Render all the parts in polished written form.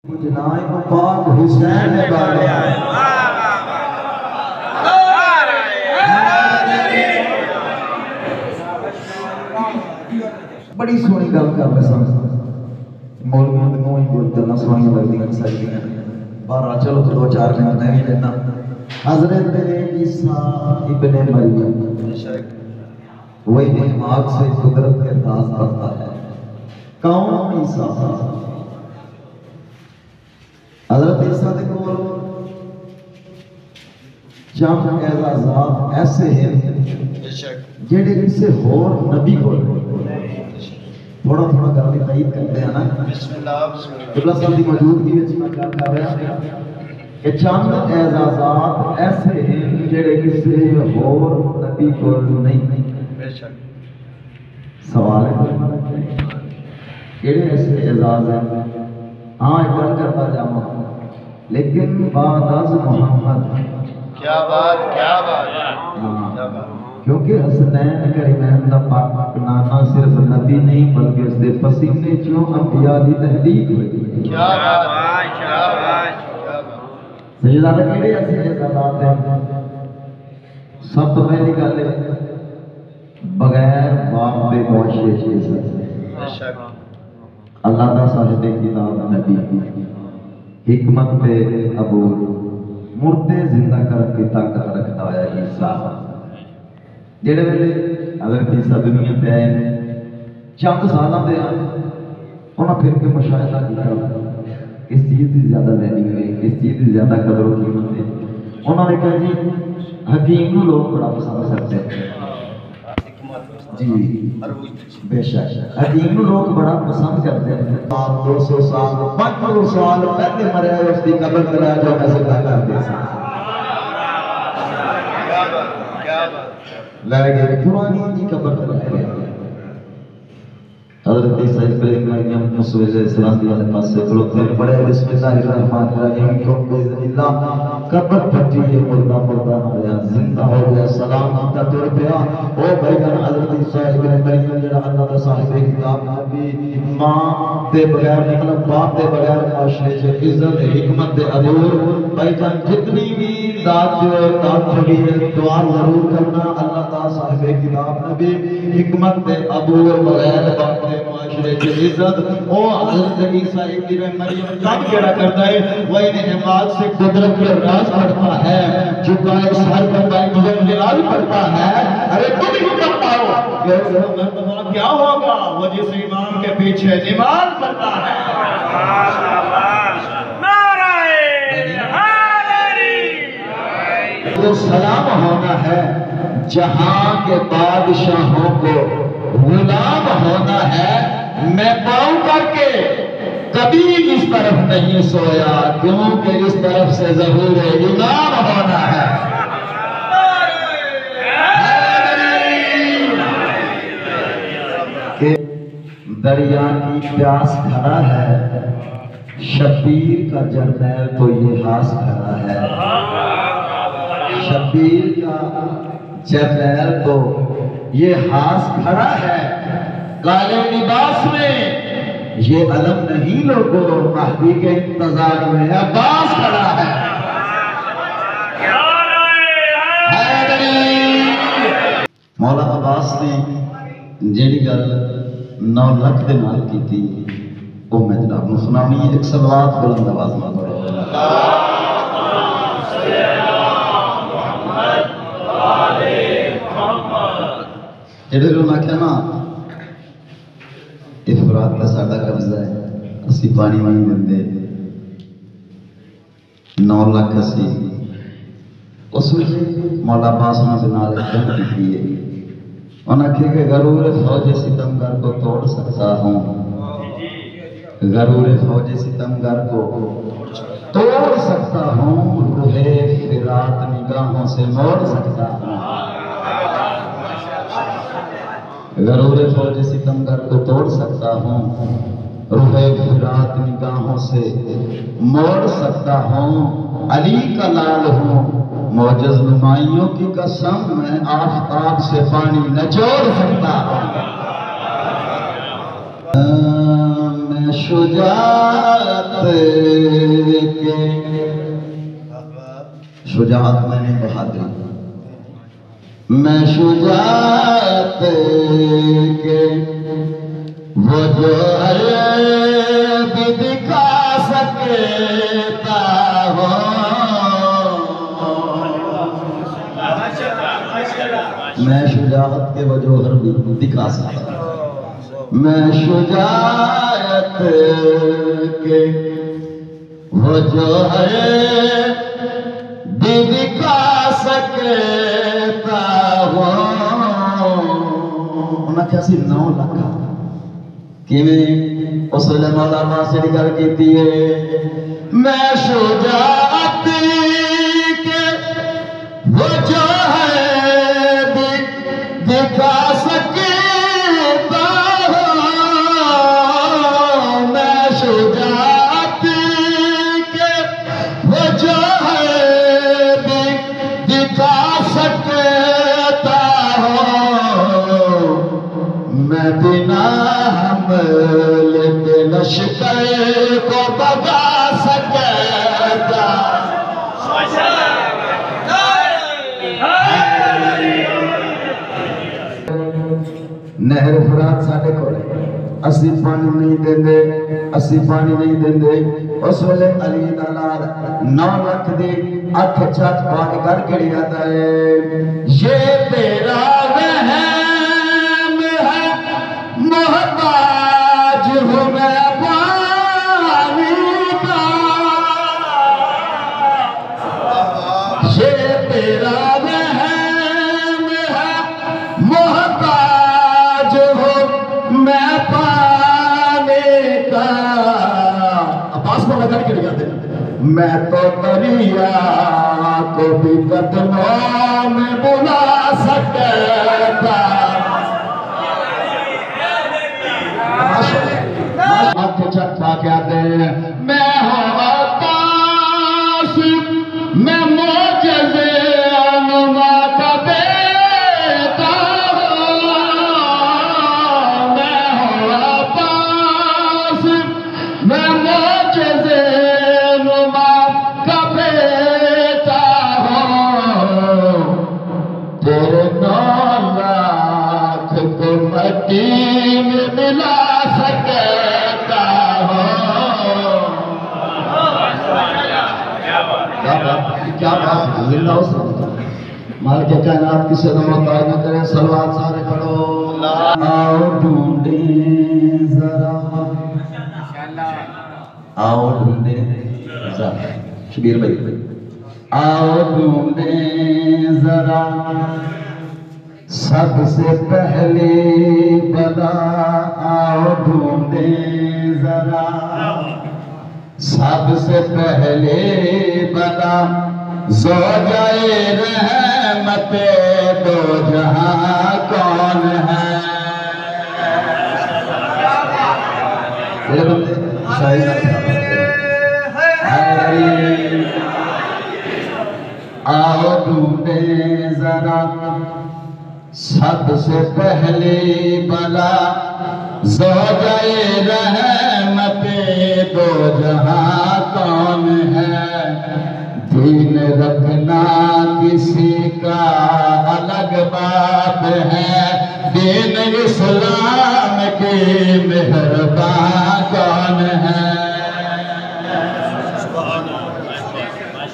جنائم پاک حسین والے بڑی سونی گل کر رہے سن مولویوں کے منہ ہی گلنا سونی لگدیاں سجدیاں بارہ چلو تو دو چار منٹ میں بھی لینا حضرت عیسیٰ ابن مریم وہی دماغ سے قدرت کے انداز کرتا ہے کون عیسیٰ حضرت عیسیٰ نے کو چند اعزازات ایسے ہیں جڑے کسی اور نبی کو تھوڑا تھوڑا گل کی تائید کرتے ہیں نا قبلہ صاحب کی موجودگی میں میں کیا کر رہا ہوں کہ چند اعزازات ایسے ہیں جڑے کسی اور نبی کو نہیں سوال ہے کیڑے ایسے اعزاز ہیں ہاں ایک گل کرتا جاؤں لیکن بعد از محمد کیا بات کیونکہ حسنین کریمین دا پاک نانا صرف نبی نہیں بلکہ اس دے پسینے چوں انبیاء دی تحدیق ہوئی کیا بات سجدہ کیڑے ایسے اعزازات ہیں سب تو پہلی گل ہے بغیر باپ دے معاشرے چیز ہے اللہ دا صاحب کتاب نبی حکمت تے عبور مردے زندہ کرنے کی طاقت رکھتا ہے عیسیٰ جڑے ویلے حضرت عیسیٰ دنیا پہ آئے چند سالاں دے انہاں پھر کے مشاہدہ کیا اس چیز کی زیادہ ویلیو ہے اس چیز کی زیادہ قدر و قیمت ہے انہوں نے کہا جی حکیم کو لوگ بڑا پسند کرتے ہیں جی بے شک حکیم کو لوگ بڑا پسند کرتے ہیں 200 سال 500 سال پہلے مرے آئے اس کی قبر کرایا جو میں سے کر دے سکتا لے گئے پرانی کی قبر کرایا گیا حضرت عیسیٰ ابن مریم مسیح السلام دی والے پاس سے کھلوتے ہیں بڑے بسم اللہ الرحمن الرحیم کو باذن اللہ قبر پھٹی ہے مردہ مردہ مریا زندہ ہو گیا سلام کا تر پیا او بھائی جان حضرت عیسیٰ ابن مریم جڑا اللہ دا صاحب کتاب نبی ماں دے بغیر مطلب باپ دے بغیر معاشرے سے عزت حکمت دے عبور بھائی جان جتنی بھی ذات جو دعا ضرور کرنا اللہ دا صاحب کتاب نبی حکمت دے عبور بغیر باپ دے معاشرے کی عزت او حضرت عیسیٰ ابن مریم کب کیا کرتا ہے وہ انہیں احماد سے قدرت کے راز پڑھتا ہے جھکائے سر پر بائی مجھے جلال پڑھتا ہے ارے تم ہی کرتا ہو کیا ہوگا وہ جس امام کے پیچھے نماز پڑھتا ہے تو سلام ہونا ہے جہاں کے بادشاہوں کو غلام ہونا ہے میں پاؤں کر کے کبھی اس طرف نہیں سویا کیونکہ اس طرف سے ضرور امام ہونا ہے کہ دریا کی پیاس کھڑا ہے شبیر کا جرنیل تو یہ ہاس کھڑا ہے شبیر کا جرنیل تو یہ ہاس کھڑا ہے کالے لباس میں یہ علم نہیں لوگوں مہدی کے انتظار میں عباس کھڑا ہے مولا عباس نے جیڑی گل 9 لاکھ دے نال کی تھی وہ میں جناب نو سنانی ایک صلوات بلند آواز میں پڑھو جڑے لوگ آخیا نا افراد کا ساڈا قبضہ ہے اسی پانی نہیں دے 9 لاکھ اسی اس میں مولا عباس نے نال جنگ کی ہے انہوں نے کہا کہ غرور فوج ستمگر کو توڑ سکتا ہوں غرور فوج ستمگر کو توڑ سکتا ہوں روح فرات نگاہوں سے موڑ سکتا ہوں غرور فوج ستمگر کو توڑ سکتا ہوں روح فرات نگاہوں سے موڑ سکتا ہوں علی کا لال ہوں معجز نمائیوں کی قسم میں آفتاب سے پانی نچوڑ سکتا ہوں میں شجاعت شجاعت میں نے بہادری میں شجاعت کے وہ جو عیب دکھا سکتا ہو میں شجاعت کے وہ جو ہر بھی دکھا سکتا ہوں میں شجاعت کے وہ جو ہے دکھا سکتا ہوں میں کیسی 9 لکھا کہ میں اس ویلے مولا ناصر گل کیتی ہے میں شجاعت کے وہ جو ہے دکھا سکتا ہوں میں شجاعت کے وہ جو ہے دکھا سکتا ہوں میں بنا حمل کے لشکر کو بگا سکتا نہر فرات ساڈے کول اسی پانی نہیں دیندے اسی پانی نہیں دیندے اس ویلے علی دا لال 9 لکھ دی اکھ چھت پا کے گھر کڑی آتا ہے یہ تیرا وہم ہے محتاج ہوں میں پانی کا یہ تیرا وہم ہے محتاج میں پانے کا عباس کو لگا کے لگا دینا میں تو دریا کو بھی قدموں میں بلا سکتا آنکھ چھت پا کے آتے ہیں میں ہوں عباس میں معجزے انما کا بیٹا میں معجزے نما کا بیٹا ہوں تیرے 9 لاکھ کو مٹی میں ملا سکتا ہوں کیا بات ہے زندہ ہو سکتا مالک کائنات کسی کا محتاج نہ کرے صلوات سارے پڑھو آؤ ڈھونڈیں ذرا آؤ ڈھونڈیں ذرا شبیر بھائی آؤ ڈھونڈیں ذرا سب سے پہلے بلا آؤ ڈھونڈیں ذرا سب سے پہلے بلا زوجائے رحمت دو جہاں کون ہے آؤ ڈھونڈیں ذرا سب سے پہلے بلا زوجائے رحمت دو جہاں کون ہے دین رکھنا کسی کا الگ بات ہے دین اسلام کی مہربان کون ہے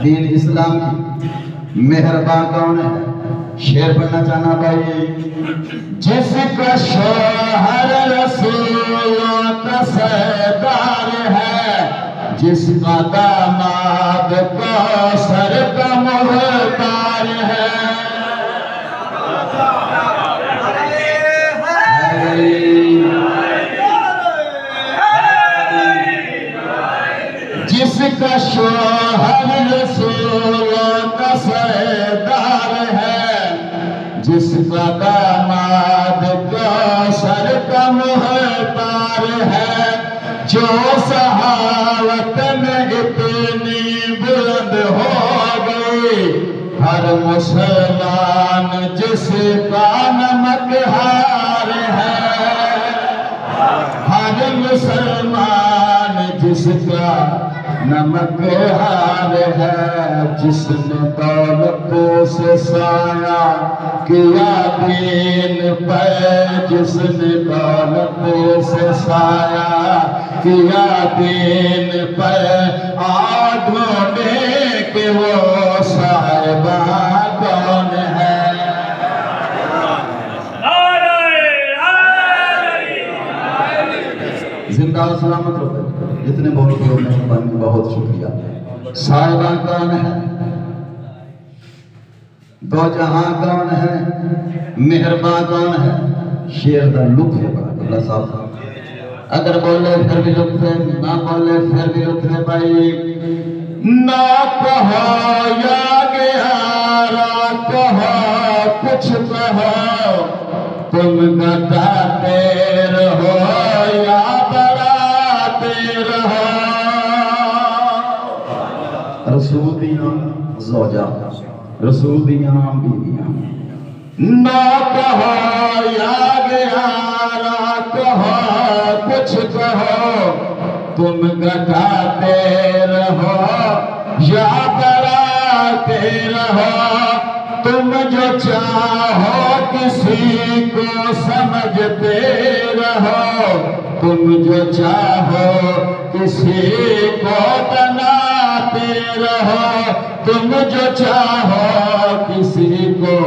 دین اسلام کی مہربان کون ہے شعر پڑھنا چاہنا بھائی جس کا شوہر رسولوں کا سردار ہے جس کا داماد کوثر کا محتار ہے جس کا شوہر رسولوں کا سردار ہے جس کا داماد کوثر کا محتار ہے جو سحاوت میں اتنی بلند ہو گئی ہر مسلمان جس کا نمک ہار ہے ہر مسلمان جس کا نمک ہار ہے جس نے دولت سے سایہ کیا دین پہ، جس نے دولت سے سایہ کیا دین پہ، ڈھونڈے کہ وہ صاحبہ کون ہے۔ زندہ و سلامت رہو، جتنے بولتے ہو مہربانی، بہت شکریہ۔ صاحبہ کون ہے؟ دو جہاں کون ہے؟ مہرباں کون ہے؟ شیر دا لطف ہے بڑا اللہ صاحب، اگر بولے پھر بھی لطف ہے، نہ بولے پھر بھی لطف ہے بھائی۔ نہ کہو یا گہارا کہو کچھ کہو، تم گھٹاتے رہو یا بڑھاتے رہو۔ رسول دیاں زوجہ، رسول دیاں بیویاں، نہ کہو یا گہارا کہو کچھ کہو، تم گھٹاتے رہو یا بڑھاتے رہو۔ تم جو چاہو کسی کو سمجھتے رہو، تم جو چاہو کسی کو بناتے رہو، تم جو چاہو کسی کو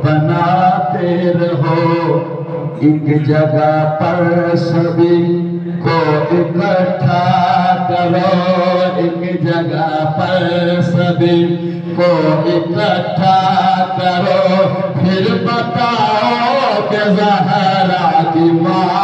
بناتے رہو۔ ایک جگہ پر سبھی کو اکٹھا کرو، ایک جگہ پر سبھی کو اکٹھا کرو، پھر بتاؤ کہ زہرا کی ماں